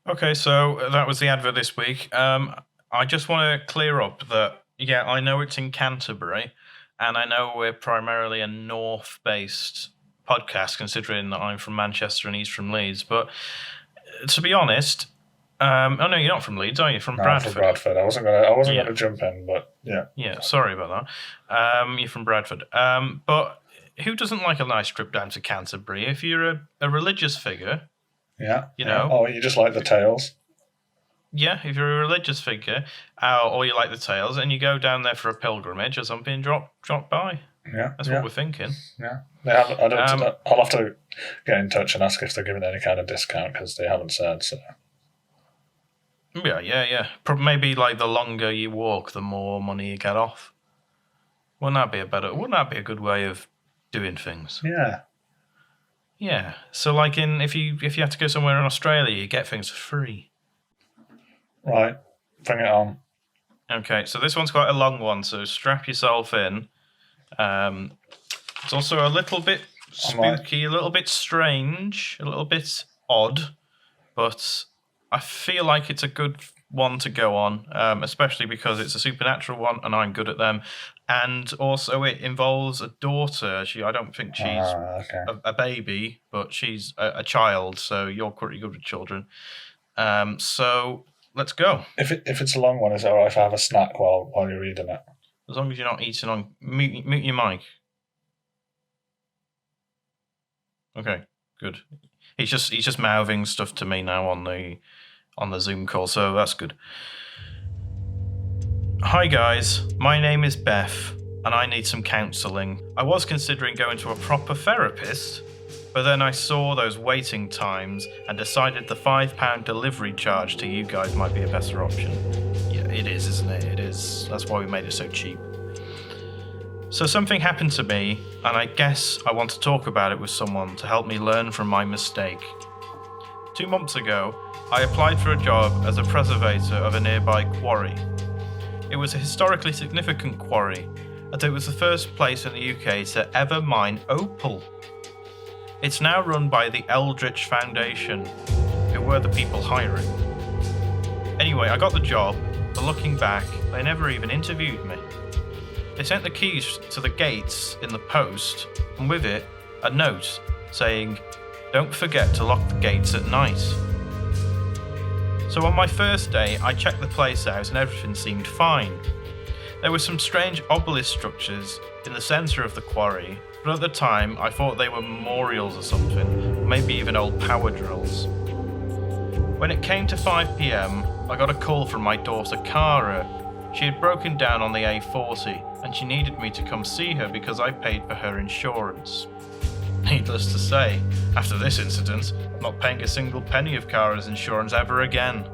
Okay, so that was the advert this week. I just want to clear up that, yeah, I know it's in Canterbury, and I know we're primarily a north-based podcast, considering that I'm from Manchester and he's from Leeds. But to be honest, oh no, you're not from Leeds, are you? From No, I'm Bradford. from Bradford. I wasn't gonna Yeah. jump in, but yeah. Yeah, sorry about that. You're from Bradford. But who doesn't like a nice trip down to Canterbury? If you're a religious figure, Yeah. you know. Oh, you just like the tales? Yeah, if you're a religious figure, or you like the tales, and you go down there for a pilgrimage or something, drop by. Yeah. That's what we're thinking. Yeah. They have. I'll have to get in touch and ask if they're giving any kind of discount because they haven't said so. Yeah. Maybe like the longer you walk, the more money you get off. Wouldn't that be a good way of doing things? Yeah. Yeah. So like if you have to go somewhere in Australia, you get things for free. Right. Bring it on. Okay, so this one's quite a long one, so strap yourself in. It's also a little bit spooky, a little bit strange, a little bit odd, but I feel like it's a good one to go on, especially because it's a supernatural one and I'm good at them. And also it involves a daughter. I don't think she's a baby, but she's a child, so you're pretty good with children. So let's go. If it's a long one, is it alright if I have a snack while you're reading it? As long as you're not eating on mute your mic. Okay, good. He's just mouthing stuff to me now on the Zoom call, so that's good. Hi guys, my name is Beth, and I need some counselling. I was considering going to a proper therapist, but then I saw those waiting times and decided the £5 delivery charge to you guys might be a better option. Yeah, it is, isn't it? It is. That's why we made it so cheap. So something happened to me, and I guess I want to talk about it with someone to help me learn from my mistake. 2 months ago, I applied for a job as a preservator of a nearby quarry. It was a historically significant quarry, as it was the first place in the UK to ever mine opal. It's now run by the ELDRITCH Foundation, who were the people hiring. Anyway, I got the job, but looking back, they never even interviewed me. They sent the keys to the gates in the post, and with it, a note saying, "Don't forget to lock the gates at night." So on my first day, I checked the place out and everything seemed fine. There were some strange obelisk structures in the centre of the quarry, but at the time I thought they were memorials or something, maybe even old power drills. When it came to 5 PM, I got a call from my daughter Cara. She had broken down on the A40 and she needed me to come see her because I paid for her insurance. Needless to say, after this incident, I'm not paying a single penny of Cara's insurance ever again.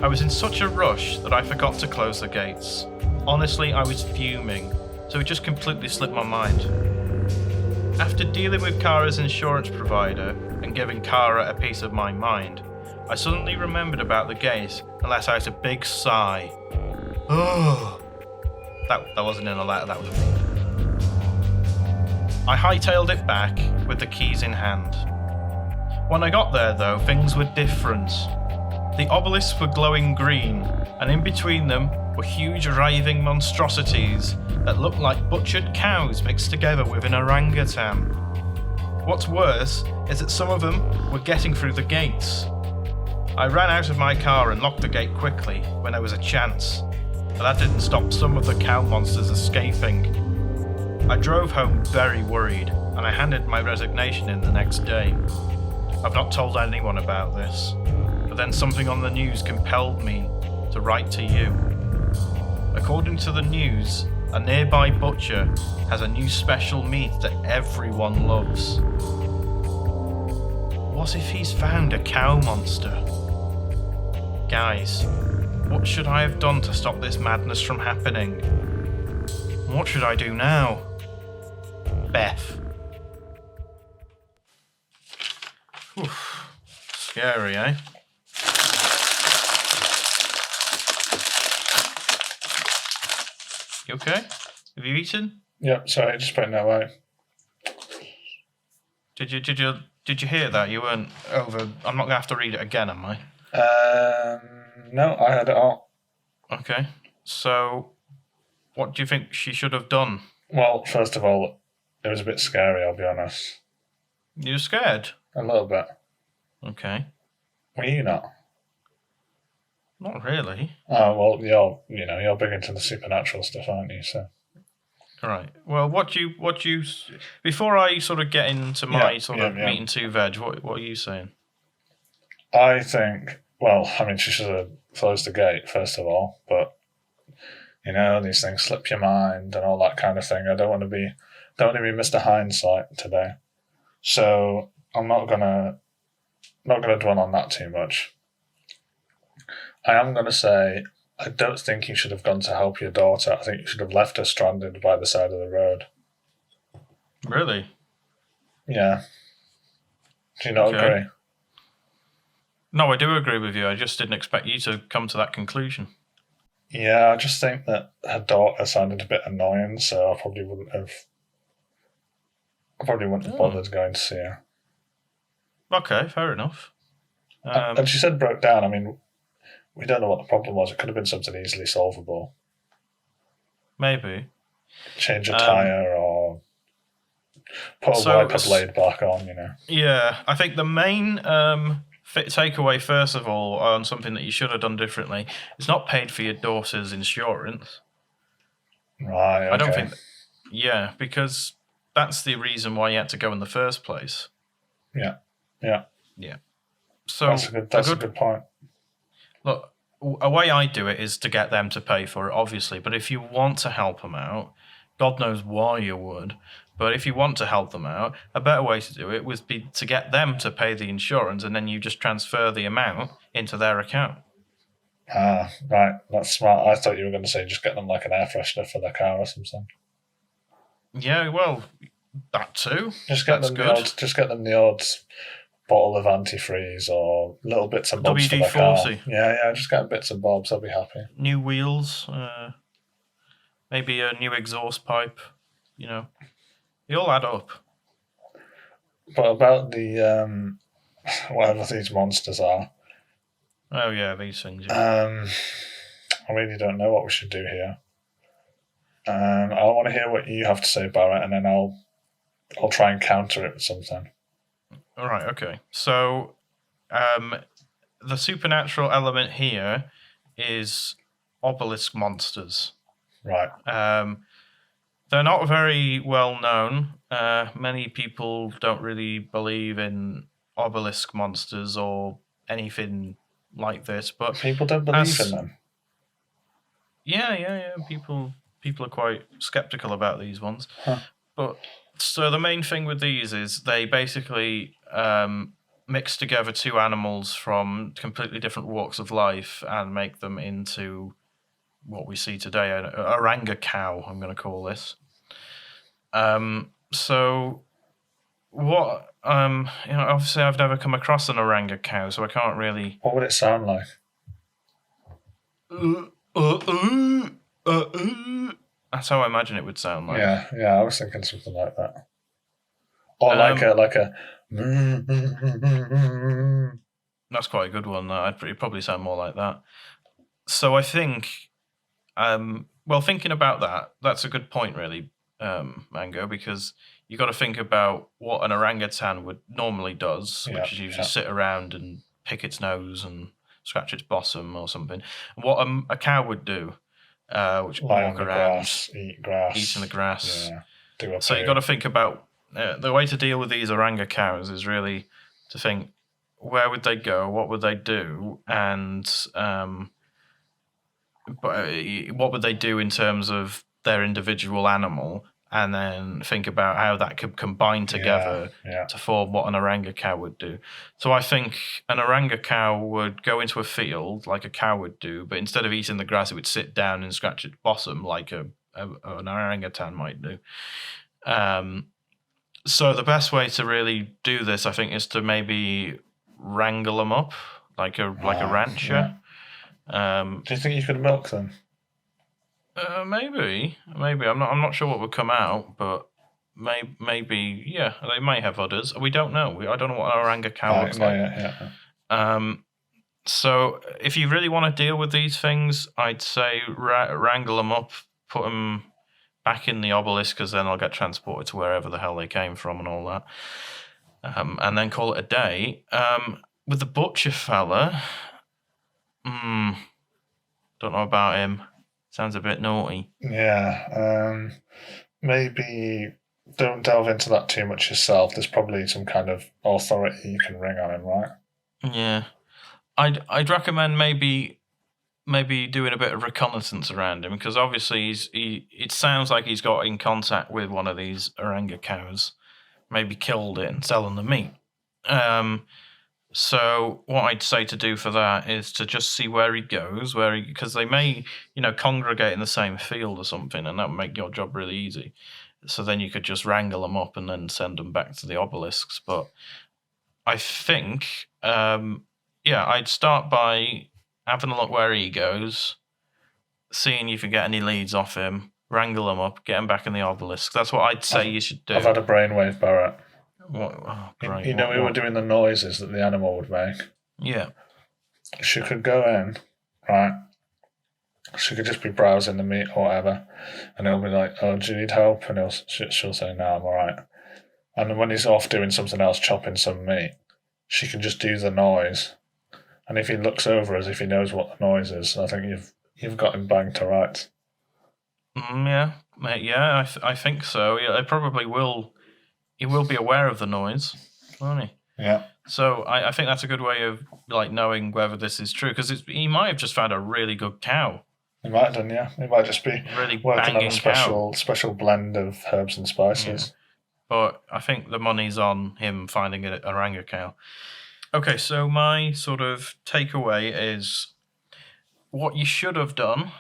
I was in such a rush that I forgot to close the gates. Honestly, I was fuming, so it just completely slipped my mind. After dealing with Cara's insurance provider and giving Cara a piece of my mind, I suddenly remembered about the gate and let out a big sigh. Oh, that wasn't in a letter, that was me. I hightailed it back with the keys in hand. When I got there though, things were different. The obelisks were glowing green, and in between them were huge writhing monstrosities that looked like butchered cows mixed together with an orangutan. What's worse is that some of them were getting through the gates. I ran out of my car and locked the gate quickly when there was a chance, but that didn't stop some of the cow monsters escaping. I drove home very worried, and I handed my resignation in the next day. I've not told anyone about this, but then something on the news compelled me to write to you. According to the news, a nearby butcher has a new special meat that everyone loves. What if he's found a cow monster? Guys, what should I have done to stop this madness from happening? What should I do now? Beth. Oof. Scary, eh? You okay? Have you eaten? Yep, sorry, just putting that away. Did Did you hear that? You weren't over. I'm not going to have to read it again, am I? No, I heard it all. Okay. So, what do you think she should have done? Well, first of all, it was a bit scary, I'll be honest. You were scared? A little bit. Okay. Were you not? Not really. Oh, well, you're big into the supernatural stuff, aren't you? So. Right. Well, what you before I sort of get into my meeting two veg, what are you saying? I think, well, I mean, she should have closed the gate first of all, but these things slip your mind and all that kind of thing. I don't want to be Mr. Hindsight today, so I'm not gonna dwell on that too much. I am gonna say, I don't think you should have gone to help your daughter. I think you should have left her stranded by the side of the road. Really? Yeah. Do you not agree? No, I do agree with you. I just didn't expect you to come to that conclusion. Yeah, I just think that her daughter sounded a bit annoying, so I probably wouldn't have bothered going to see her. Okay, fair enough. And she said broke down. I mean, we don't know what the problem was. It could have been something easily solvable. Maybe. Change a tyre or put a wiper blade back on, Yeah, I think the main takeaway, first of all, on something that you should have done differently, is not paid for your daughter's insurance. Right, okay. I don't think... Yeah, because that's the reason why you had to go in the first place. Yeah. So that's a good point. Look, a way I do it is to get them to pay for it, obviously. But if you want to help them out, God knows why you would, but if you want to help them out, a better way to do it would be to get them to pay the insurance, and then you just transfer the amount into their account. Ah, right. That's smart. I thought you were going to say just get them like an air freshener for their car or something. Yeah, well, that too. Just get them the odd bottle of antifreeze or little bits and bobs for their car. Yeah, just get bits and bobs. They'll be happy. New wheels, maybe a new exhaust pipe. They all add up. But about the whatever these monsters are. Oh yeah, these things. Yeah. I really don't know what we should do here. I want to hear what you have to say, Barrett, and then I'll try and counter it with something. All right. Okay. So, the supernatural element here is obelisk monsters. Right. They're not very well known. Many people don't really believe in obelisk monsters or anything like this, but people don't believe in them. Yeah. People are quite skeptical about these ones. Huh. But so the main thing with these is they basically mix together two animals from completely different walks of life and make them into what we see today, an oranga cow, I'm going to call this. So what, obviously I've never come across an oranga cow, so I can't really... What would it sound like? That's how I imagine it would sound like. Yeah, I was thinking something like that. Or like a... That's quite a good one. It'd probably sound more like that. So I think... thinking about that, that's a good point, really, Mango, because you got to think about what an orangutan would normally does, which is usually sit around and pick its nose and scratch its bottom or something. What a cow would do, which lie walk on the around, grass, eat grass, eating the grass. Yeah, so you got to think about the way to deal with these oranga cows is really to think where would they go, what would they do, and what would they do in terms of their individual animal, and then think about how that could combine together to form what an oranga cow would do. So I think an oranga cow would go into a field like a cow would do, but instead of eating the grass, it would sit down and scratch its bottom like an orangutan might do. So the best way to really do this, I think, is to maybe wrangle them up like a rancher. Yeah. Do you think you could milk them? Maybe. I'm not sure what would come out, but maybe, yeah, they may have others. We don't know. I don't know what an oranga cow looks like. Yeah. So if you really want to deal with these things, I'd say wrangle them up, put them back in the obelisk, because then they'll get transported to wherever the hell they came from and all that. And then call it a day. With the butcher fella, don't know about him. Sounds a bit naughty. Yeah. Maybe don't delve into that too much yourself. There's probably some kind of authority you can ring on him, right? Yeah. I'd recommend maybe doing a bit of reconnaissance around him, because obviously it sounds like he's got in contact with one of these oranga cows, maybe killed it and selling the meat. So what I'd say to do for that is to just see where he goes, because they may, congregate in the same field or something, and that would make your job really easy. So then you could just wrangle them up and then send them back to the obelisks. But I think, I'd start by having a look where he goes, seeing if you get any leads off him, wrangle him up, get him back in the obelisk. That's what I'd say you should do. I've had a brainwave, Barrett. What? Oh, great. We were doing the noises that the animal would make. Yeah. She could go in, right? She could just be browsing the meat or whatever, and he'll be like, "Oh, do you need help?" And she'll say, "No, I'm all right." And then when he's off doing something else, chopping some meat, she can just do the noise. And if he looks over as if he knows what the noise is, I think you've got him banged to rights. Yeah, I think so. Yeah, it probably will. He will be aware of the noise, won't he? Yeah. So I think that's a good way of knowing whether this is true, because he might have just found a really good cow. He might have done, yeah. He might just be really working on a special blend of herbs and spices. Yeah. But I think the money's on him finding an oranga cow. Okay, so my sort of takeaway is, what you should have done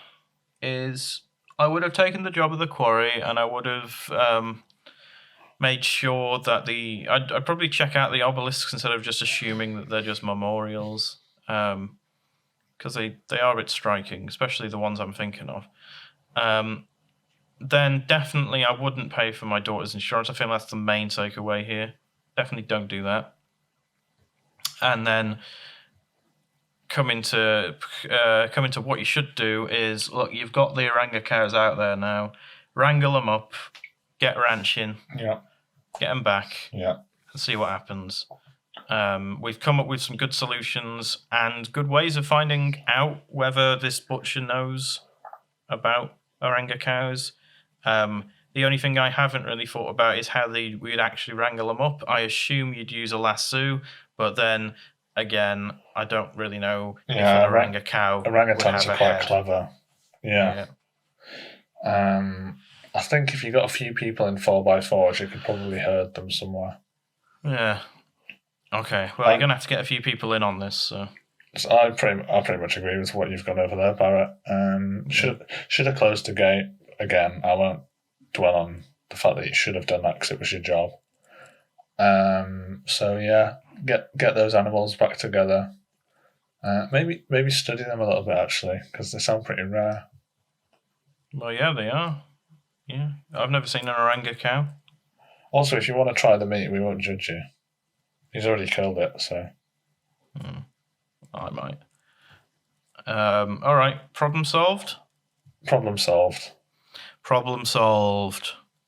is, I would have taken the job of the quarry, and I would have made sure that I'd probably check out the obelisks instead of just assuming that they're just memorials, because they are a bit striking, especially the ones I'm thinking of. Then definitely I wouldn't pay for my daughter's insurance. I think that's the main takeaway here. Definitely don't do that. And then coming to what you should do is, look, you've got the oranga cows out there now. Wrangle them up, get ranching. Yeah. Get them back. Yeah. And see what happens. We've come up with some good solutions and good ways of finding out whether this butcher knows about oranga cows. The only thing I haven't really thought about is how we'd actually wrangle them up. I assume you'd use a lasso, but then again, I don't really know if an oranga cow. Orangutans are quite clever. Yeah. I think if you got a few people in 4x4s, you could probably herd them somewhere. Yeah. Okay. Well, you're gonna have to get a few people in on this. So I pretty much agree with what you've gone over there, Barrett. Should have closed the gate again. I won't dwell on the fact that you should have done that because it was your job. So yeah, get those animals back together. Maybe study them a little bit actually, because they sound pretty rare. Well, yeah, they are. Yeah, I've never seen an oranga cow. Also, if you want to try the meat, we won't judge you. He's already killed it, so. I might. All right, problem solved? Problem solved. Problem solved.